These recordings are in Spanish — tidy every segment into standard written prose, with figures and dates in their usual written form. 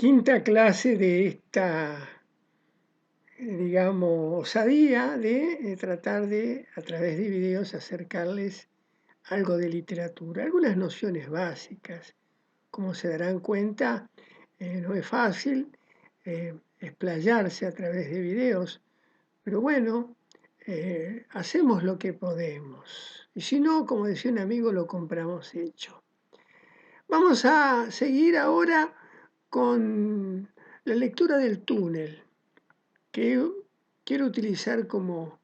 Quinta clase de esta, digamos, osadía de tratar de, a través de videos, acercarles algo de literatura, algunas nociones básicas. Como se darán cuenta, no es fácil explayarse a través de videos, pero bueno, hacemos lo que podemos. Y si no, como decía un amigo, lo compramos hecho. Vamos a seguir ahora con la lectura del túnel, que quiero utilizar como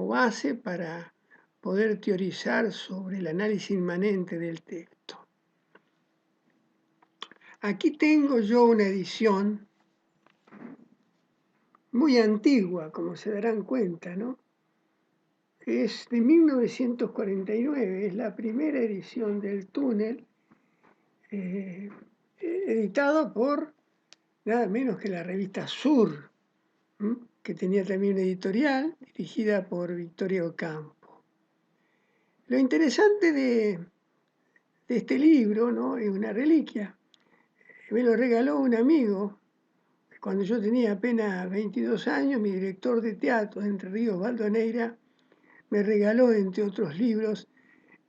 base para poder teorizar sobre el análisis inmanente del texto. Aquí tengo yo una edición muy antigua, como se darán cuenta, ¿no? Es de 1949, es la primera edición del túnel, editado por nada menos que la revista Sur, que tenía también una editorial dirigida por Victoria Ocampo. Lo interesante de este libro, ¿no? Es una reliquia. Me lo regaló un amigo cuando yo tenía apenas 22 años. Mi director de teatro de Entre Ríos, Valdoneira, me regaló, entre otros libros,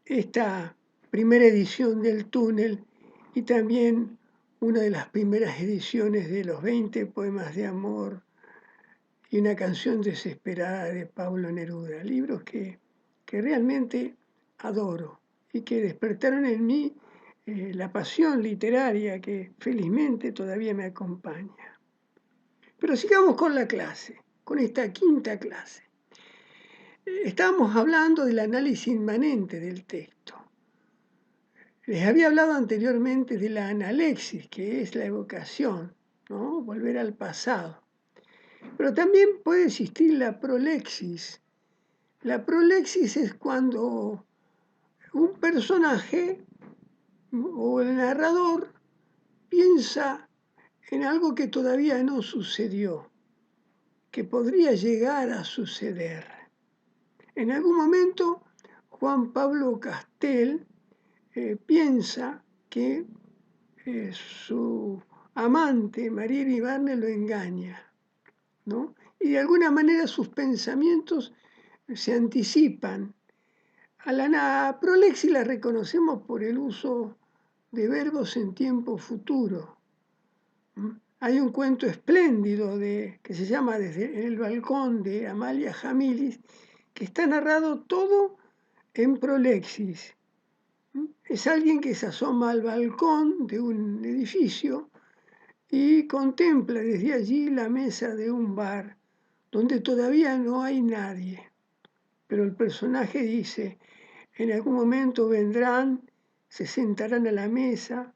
esta primera edición del túnel y también una de las primeras ediciones de los 20 poemas de amor y una canción desesperada de Pablo Neruda, libros que realmente adoro y que despertaron en mí la pasión literaria que felizmente todavía me acompaña. Pero sigamos con la clase, con esta quinta clase. Estábamos hablando del análisis inmanente del texto. Les había hablado anteriormente de la analexis, que es la evocación, ¿no? Volver al pasado. Pero también puede existir la prolexis. La prolexis es cuando un personaje o el narrador piensa en algo que todavía no sucedió, que podría llegar a suceder. En algún momento, Juan Pablo Castel piensa que su amante, María Ibarne, lo engaña, ¿no? Y de alguna manera sus pensamientos se anticipan. A la prolexis la reconocemos por el uso de verbos en tiempo futuro. Hay un cuento espléndido que se llama Desde el balcón, de Amalia Jamilis, que está narrado todo en prolexis. Es alguien que se asoma al balcón de un edificio y contempla desde allí la mesa de un bar donde todavía no hay nadie. Pero el personaje dice: en algún momento vendrán, se sentarán a la mesa,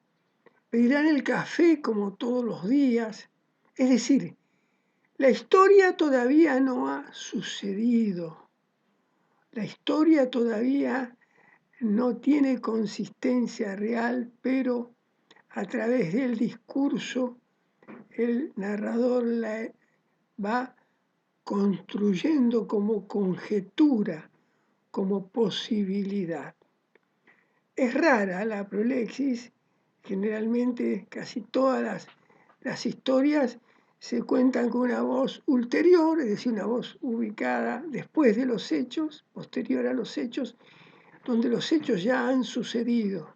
pedirán el café como todos los días. Es decir, la historia todavía no ha sucedido. La historia todavía no tiene consistencia real, pero a través del discurso el narrador la va construyendo como conjetura, como posibilidad. Es rara la prolexis, generalmente casi todas las historias se cuentan con una voz ulterior, es decir, una voz ubicada después de los hechos, posterior a los hechos, donde los hechos ya han sucedido.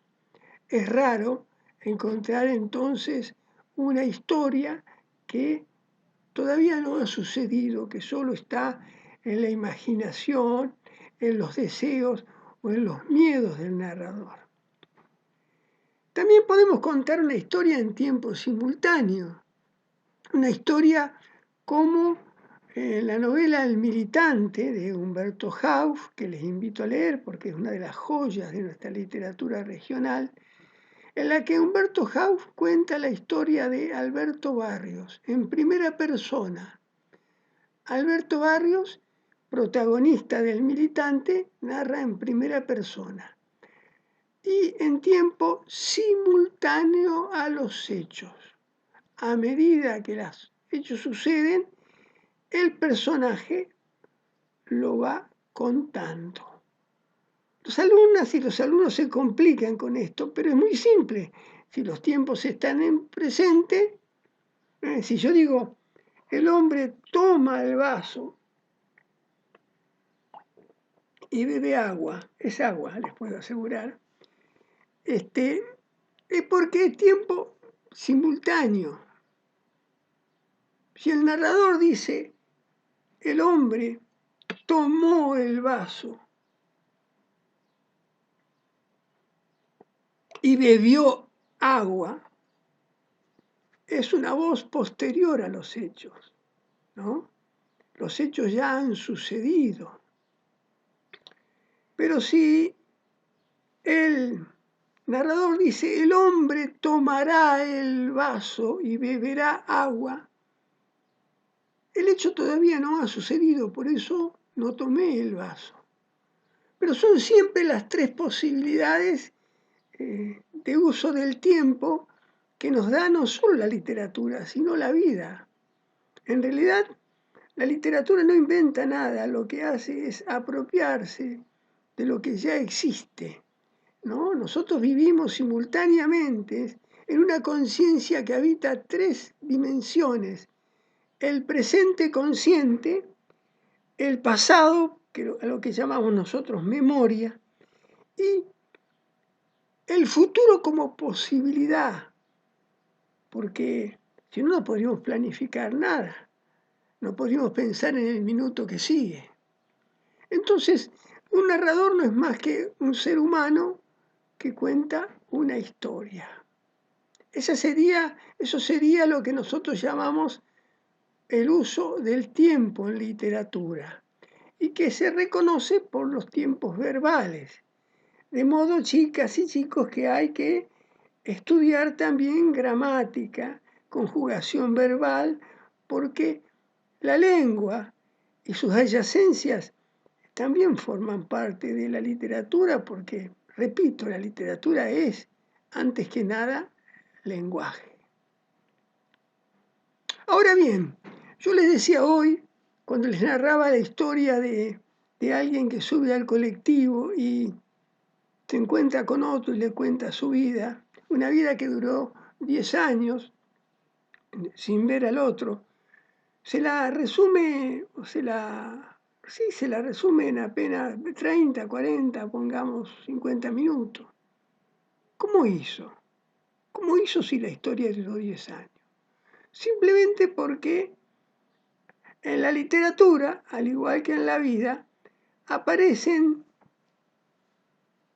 Es raro encontrar entonces una historia que todavía no ha sucedido, que solo está en la imaginación, en los deseos o en los miedos del narrador. También podemos contar una historia en tiempo simultáneo, una historia como la novela El militante de Humberto Hauff, que les invito a leer porque es una de las joyas de nuestra literatura regional, en la que Humberto Hauff cuenta la historia de Alberto Barrios en primera persona. Alberto Barrios, protagonista del militante, narra en primera persona y en tiempo simultáneo a los hechos. A medida que los hechos suceden, el personaje lo va contando. Los alumnas y los alumnos se complican con esto, pero es muy simple. si los tiempos están en presente, si yo digo, el hombre toma el vaso y bebe agua, es agua, les puedo asegurar, es porque es tiempo simultáneo. Si el narrador dice, el hombre tomó el vaso y bebió agua, es una voz posterior a los hechos, ¿no? Los hechos ya han sucedido. Pero si el narrador dice, el hombre tomará el vaso y beberá agua, el hecho todavía no ha sucedido, por eso no tomé el vaso. Pero son siempre las tres posibilidades de uso del tiempo que nos da no solo la literatura, sino la vida. En realidad, la literatura no inventa nada, lo que hace es apropiarse de lo que ya existe, ¿no? Nosotros vivimos simultáneamente en una conciencia que habita tres dimensiones: el presente consciente, el pasado, a lo que llamamos nosotros memoria, y el futuro como posibilidad, porque si no, no podríamos planificar nada, no podríamos pensar en el minuto que sigue. Entonces, un narrador no es más que un ser humano que cuenta una historia. Eso sería lo que nosotros llamamos el uso del tiempo en literatura y que se reconoce por los tiempos verbales. De modo, chicas y chicos, que hay que estudiar también gramática, conjugación verbal, porque la lengua y sus adyacencias también forman parte de la literatura, porque, repito, la literatura es, antes que nada, lenguaje. Ahora bien, yo les decía hoy, cuando les narraba la historia de alguien que sube al colectivo y se encuentra con otro y le cuenta su vida, una vida que duró 10 años sin ver al otro, se la resume, se la resume en apenas 30, 40, pongamos 50 minutos. ¿Cómo hizo? ¿Cómo hizo si la historia duró 10 años? Simplemente porque en la literatura, al igual que en la vida, aparecen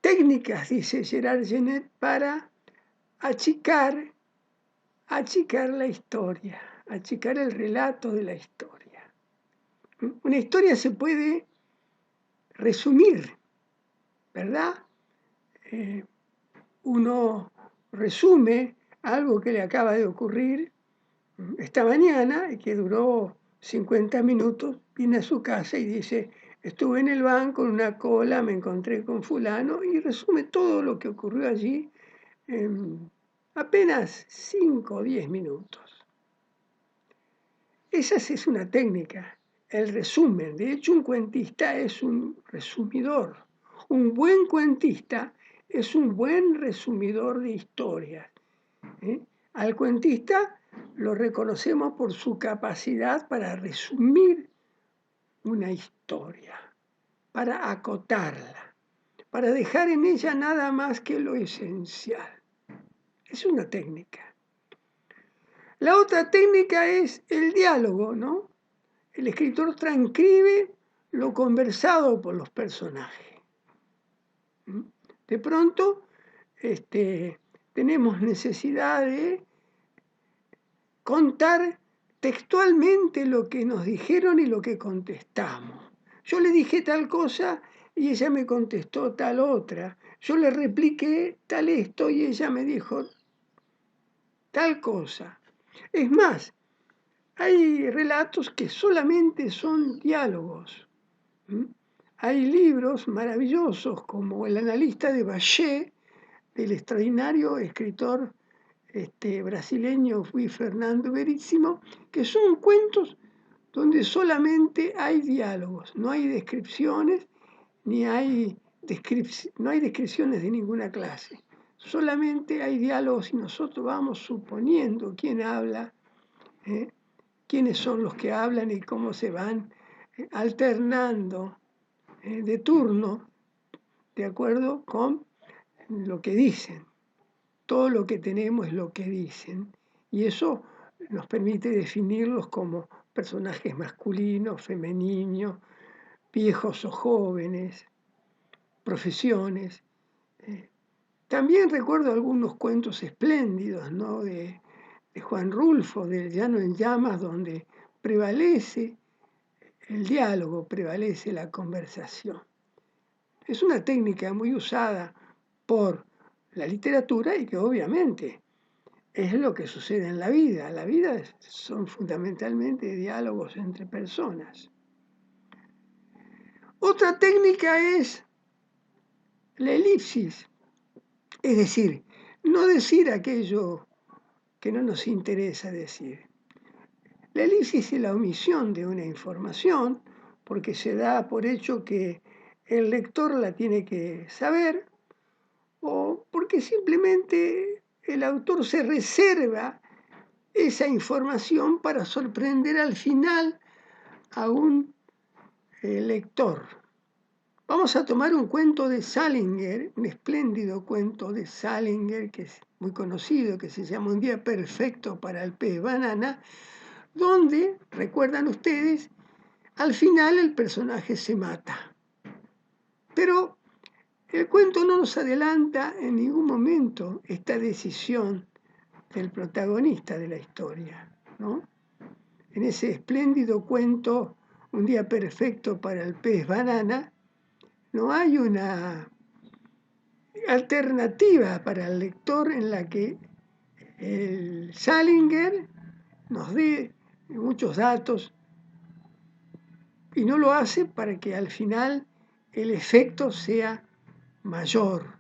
técnicas, dice Gerard Genet, para achicar la historia, achicar el relato de la historia. Una historia se puede resumir, ¿verdad? Uno resume algo que le acaba de ocurrir esta mañana y que duró 50 minutos, viene a su casa y dice, estuve en el banco en una cola, me encontré con fulano, y resume todo lo que ocurrió allí en apenas 5 o 10 minutos. Esa es una técnica, el resumen. De hecho, un cuentista es un resumidor. Un buen cuentista es un buen resumidor de historias. Al cuentista lo reconocemos por su capacidad para resumir una historia, para acotarla, para dejar en ella nada más que lo esencial. Es una técnica. La otra técnica es el diálogo, ¿no? El escritor transcribe lo conversado por los personajes. De pronto, tenemos necesidad de contar textualmente lo que nos dijeron y lo que contestamos. Yo le dije tal cosa y ella me contestó tal otra. Yo le repliqué tal esto y ella me dijo tal cosa. Es más, hay relatos que solamente son diálogos. Hay libros maravillosos como El analista de Bachet, del extraordinario escritor brasileño Fernando Veríssimo, que son cuentos donde solamente hay diálogos, no hay descripciones, no hay descripciones de ninguna clase. solamente hay diálogos y nosotros vamos suponiendo quién habla, quiénes son los que hablan y cómo se van alternando de turno, de acuerdo con lo que dicen. Todo lo que tenemos es lo que dicen, y eso nos permite definirlos como personajes masculinos, femeninos, viejos o jóvenes, profesiones. También recuerdo algunos cuentos espléndidos, ¿no? de Juan Rulfo, del Llano en Llamas, donde prevalece el diálogo, prevalece la conversación. Es una técnica muy usada por la literatura y que obviamente es lo que sucede en la vida. La vida son fundamentalmente diálogos entre personas. Otra técnica es la elipsis, es decir, no decir aquello que no nos interesa decir. La elipsis es la omisión de una información porque se da por hecho que el lector la tiene que saber o porque simplemente el autor se reserva esa información para sorprender al final a un lector. Vamos a tomar un cuento de Salinger, un espléndido cuento de Salinger que es muy conocido, que se llama Un día perfecto para el pez banana, donde, recuerdan ustedes, al final el personaje se mata. Pero el cuento no nos adelanta en ningún momento esta decisión del protagonista de la historia, ¿no? En ese espléndido cuento, Un día perfecto para el pez banana, no hay una alternativa para el lector en la que el Salinger nos dé muchos datos y no lo hace para que al final el efecto sea mayor,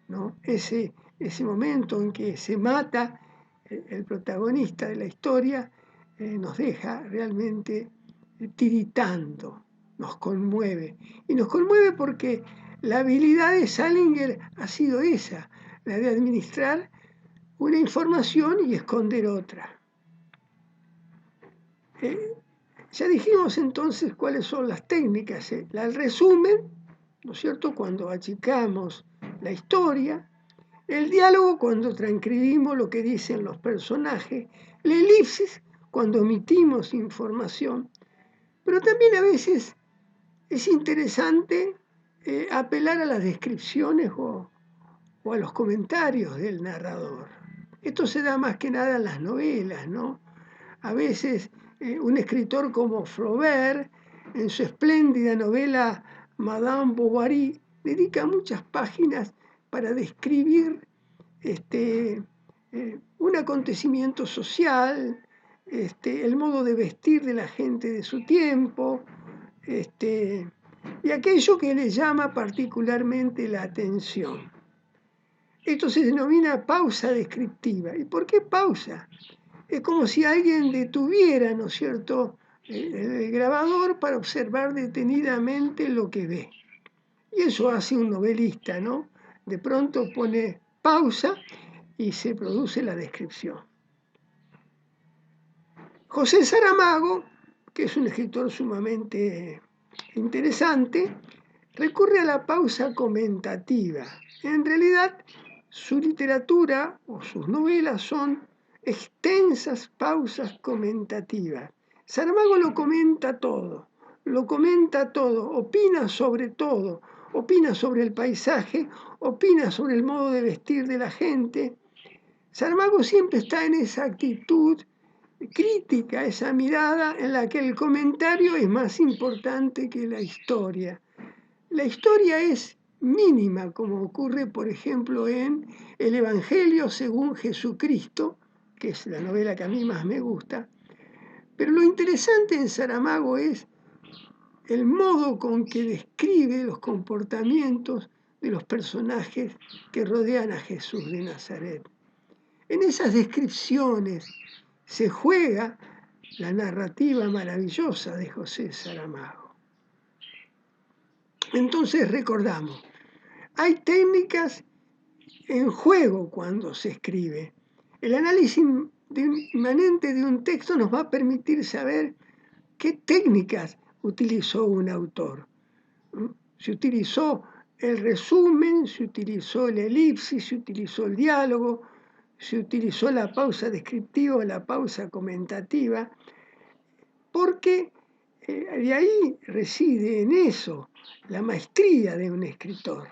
¿no? Ese momento en que se mata el protagonista de la historia nos deja realmente tiritando, nos conmueve. Y nos conmueve porque la habilidad de Salinger ha sido esa, la de administrar una información y esconder otra. Ya dijimos entonces cuáles son las técnicas. El resumen, ¿no es cierto?, cuando achicamos la historia, el diálogo cuando transcribimos lo que dicen los personajes, la elipsis cuando omitimos información, pero también a veces es interesante apelar a las descripciones o a los comentarios del narrador. Esto se da más que nada en las novelas, ¿no? A veces un escritor como Flaubert, en su espléndida novela Madame Bovary, dedica muchas páginas para describir un acontecimiento social, el modo de vestir de la gente de su tiempo, y aquello que le llama particularmente la atención. Esto se denomina pausa descriptiva. ¿Y por qué pausa? Es como si alguien detuviera, ¿no es cierto?, el grabador para observar detenidamente lo que ve. Y eso hace un novelista, ¿no? De pronto pone pausa y se produce la descripción. José Saramago, que es un escritor sumamente interesante, recurre a la pausa comentativa. En realidad, su literatura o sus novelas son extensas pausas comentativas. Saramago lo comenta todo, opina sobre el paisaje, opina sobre el modo de vestir de la gente. Saramago siempre está en esa actitud crítica, esa mirada en la que el comentario es más importante que la historia. La historia es mínima, como ocurre, por ejemplo, en El Evangelio según Jesucristo, que es la novela que a mí más me gusta. Pero lo interesante en Saramago es el modo con que describe los comportamientos de los personajes que rodean a Jesús de Nazaret. En esas descripciones se juega la narrativa maravillosa de José Saramago. Entonces recordamos, hay técnicas en juego cuando se escribe. El análisis inmanente de un texto nos va a permitir saber qué técnicas utilizó un autor. Se utilizó el resumen, se utilizó el elipsis, se utilizó el diálogo, se utilizó la pausa descriptiva o la pausa comentativa, porque de ahí reside en eso la maestría de un escritor.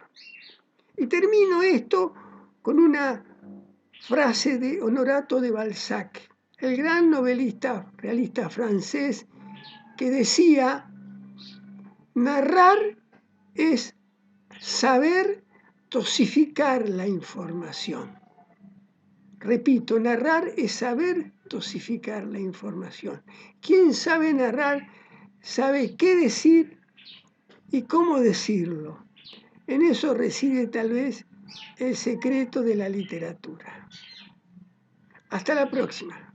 Y termino esto con una frase de Honorato de Balzac, el gran novelista realista francés, que decía: narrar es saber dosificar la información. Repito, narrar es saber dosificar la información. Quien sabe narrar sabe qué decir y cómo decirlo. En eso reside tal vez el secreto de la literatura. Hasta la próxima.